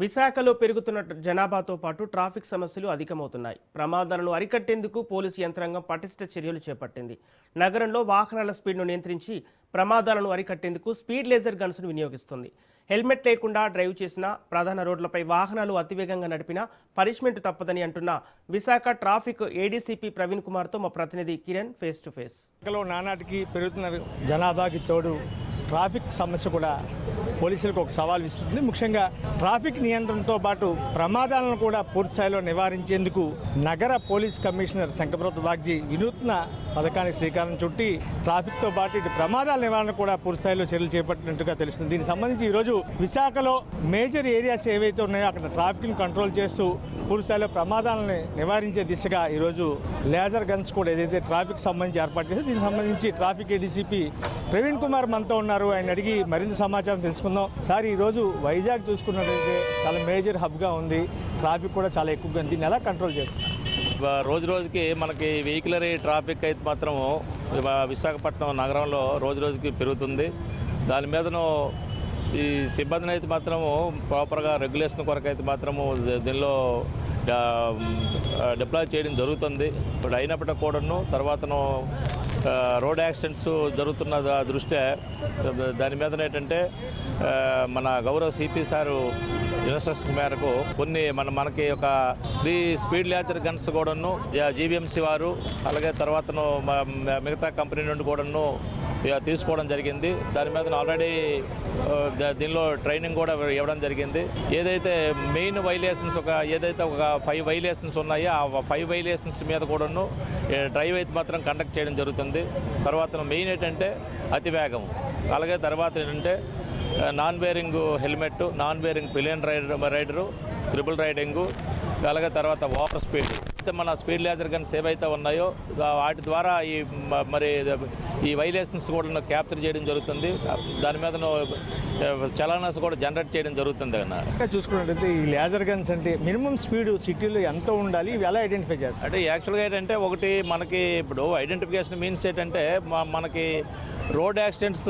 విశాఖలో పెరుగుతున్న జనాభాతో పాటు ట్రాఫిక్ సమస్యలు అధికమవుతున్నాయి. ప్రమాదాలను అరికట్టేందుకు పోలీసు యంత్రాంగం పటిష్ట చర్యలు చేపట్టింది. నగరంలో వాహనాల స్పీడ్ను నియంత్రించి ప్రమాదాలను అరికట్టేందుకు స్పీడ్ లేజర్ గన్స్ను వినియోగిస్తుంది. హెల్మెట్ లేకుండా డ్రైవ్ చేసినా, ప్రధాన రోడ్లపై వాహనాలు అతివేగంగా నడిపినా పనిష్మెంట్ తప్పదని అంటున్న విశాఖ ట్రాఫిక్ ఏడీసీపీ ప్రవీణ్ కుమార్తో మా ప్రతినిధి కిరణ్ ఫేస్ టు ఫేస్. నానాటికి పెరుగుతున్న జనాభాకి తోడు ట్రాఫిక్ సమస్య కూడా పోలీసులకు ఒక సవాల్ విస్తుంది. ముఖ్యంగా ట్రాఫిక్ నియంత్రణతో పాటు ప్రమాదాలను కూడా పూర్తిస్థాయిలో నివారించేందుకు నగర పోలీస్ కమిషనర్ శంకరప్రసాద్ వాగ్జీ వినూత్న పథకానికి శ్రీకారం చుట్టి ట్రాఫిక్తో పాటు ఇటు ప్రమాదాల నివారణ కూడా పూర్తిస్థాయిలో చర్యలు చేపట్టినట్టుగా తెలుస్తుంది. దీనికి సంబంధించి ఈరోజు విశాఖలో మేజర్ ఏరియాస్ ఏవైతే ఉన్నాయో అక్కడ ట్రాఫిక్ని కంట్రోల్ చేస్తూ పూర్తిస్థాయిలో ప్రమాదాలను నివారించే దిశగా ఈరోజు లేజర్ గన్స్ కూడా ఏదైతే ట్రాఫిక్ సంబంధించి ఏర్పాటు చేస్తే దీనికి సంబంధించి ట్రాఫిక్ ఏడీసీపీ ప్రవీణ్ కుమార్ మనతో ఉన్నారు. ఆయన అడిగి మరింత సమాచారం తెలుసుకుందాం. సార్, ఈరోజు వైజాగ్ చూసుకున్నట్లయితే చాలా మేజర్ హబ్గా ఉంది, ట్రాఫిక్ కూడా చాలా ఎక్కువగా ఉంది. దీన్ని ఎలా కంట్రోల్ చేస్తారు? రోజు రోజుకి మనకి వెహికులరీ ట్రాఫిక్ అయితే మాత్రము విశాఖపట్నం నగరంలో రోజు రోజుకి పెరుగుతుంది. దాని మీదను ఈ సిబ్బందిని అయితే మాత్రము ప్రాపర్గా రెగ్యులేషన్ కొరకు అయితే మాత్రము దీనిలో డిప్లాయ్ చేయడం జరుగుతుంది. ఇప్పుడు అయినప్పటికీ కూడాను తర్వాతను రోడ్ యాక్సిడెంట్స్ జరుగుతున్న దృష్ట్యా దాని మీద ఏంటంటే మన గౌరవ సిపి సారు ఇన్స్ట్రక్షన్స్ మేరకు కొన్ని మనకి ఒక 3 స్పీడ్ లేజర్ గన్స్ కూడాను జీబీఎంసీ వారు అలాగే తర్వాతను మిగతా కంపెనీ నుండి కూడాను తీసుకోవడం జరిగింది. దాని మీద ఆల్రెడీ దీనిలో ట్రైనింగ్ కూడా ఇవ్వడం జరిగింది. ఏదైతే మెయిన్ వైలేషన్స్ ఏదైతే ఒక 5 వైలేషన్స్ ఉన్నాయో ఆ 5 వైలేషన్స్ మీద కూడాను డ్రైవ్ అయితే మాత్రం కండక్ట్ చేయడం జరుగుతుంది. తర్వాత మెయిన్ ఏంటంటే అతివేగం, అలాగే తర్వాత ఏంటంటే non wearing helmet, non wearing pillion rider, triple riding, అలాగే తర్వాత ఓవర్ స్పీడ్. మన స్పీడ్ లేజర్ గన్స్ ఏవైతే ఉన్నాయో వాటి ద్వారా ఈ వైలేషన్స్ కూడా క్యాప్చర్ చేయడం జరుగుతుంది. దాని మీద చలానాస్ కూడా జనరేట్ చేయడం జరుగుతుంది. చూసుకున్నట్లయితే ఈ లేజర్ గన్స్ అంటే మినిమం స్పీడ్ సిటీలో ఎంత ఉండాలి, ఇవి ఎలా ఐడెంటిఫై చేస్తారు? అంటే యాక్చువల్గా ఏంటంటే ఒకటి మనకి ఇప్పుడు ఐడెంటిఫికేషన్ మీన్స్ ఏంటంటే మనకి రోడ్ యాక్సిడెంట్స్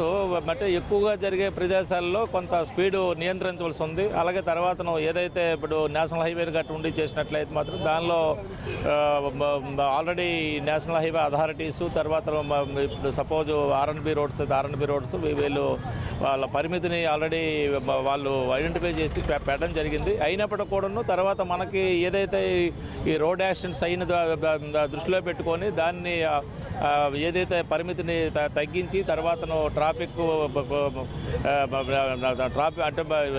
అంటే ఎక్కువగా జరిగే ప్రదేశాల్లో కొంత స్పీడు నియంత్రించవలసి ఉంది. అలాగే తర్వాత ఏదైతే ఇప్పుడు నేషనల్ హైవే గట్టు ఉండి చేసినట్లయితే మాత్రం దానిలో ఆల్రెడీ నేషనల్ హైవే అథారిటీసు తర్వాత ఇప్పుడు సపోజ్ ఆర్ఎన్బి రోడ్స్ వీళ్ళు వాళ్ళ పరిమితిని ఆల్రెడీ వాళ్ళు ఐడెంటిఫై చేసి పెట్టడం జరిగింది. అయినప్పటికీ కూడాను తర్వాత మనకి ఏదైతే ఈ రోడ్ యాక్సిడెంట్స్ అయిన దృష్టిలో పెట్టుకొని దాన్ని ఏదైతే పరిమితిని తగ్గించి తర్వాత ట్రాఫిక్ అంటే